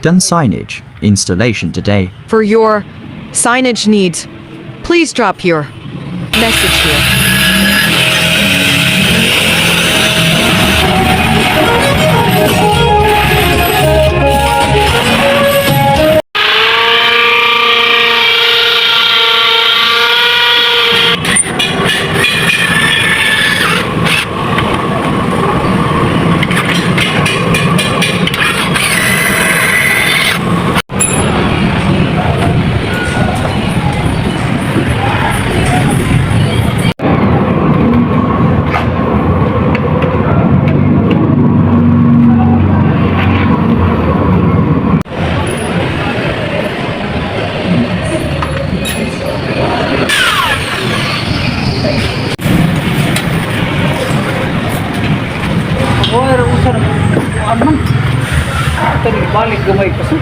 Done signage installation today. For your signage needs, please drop your message here. Oh, usar aman. Ito ni balik gamay kasi.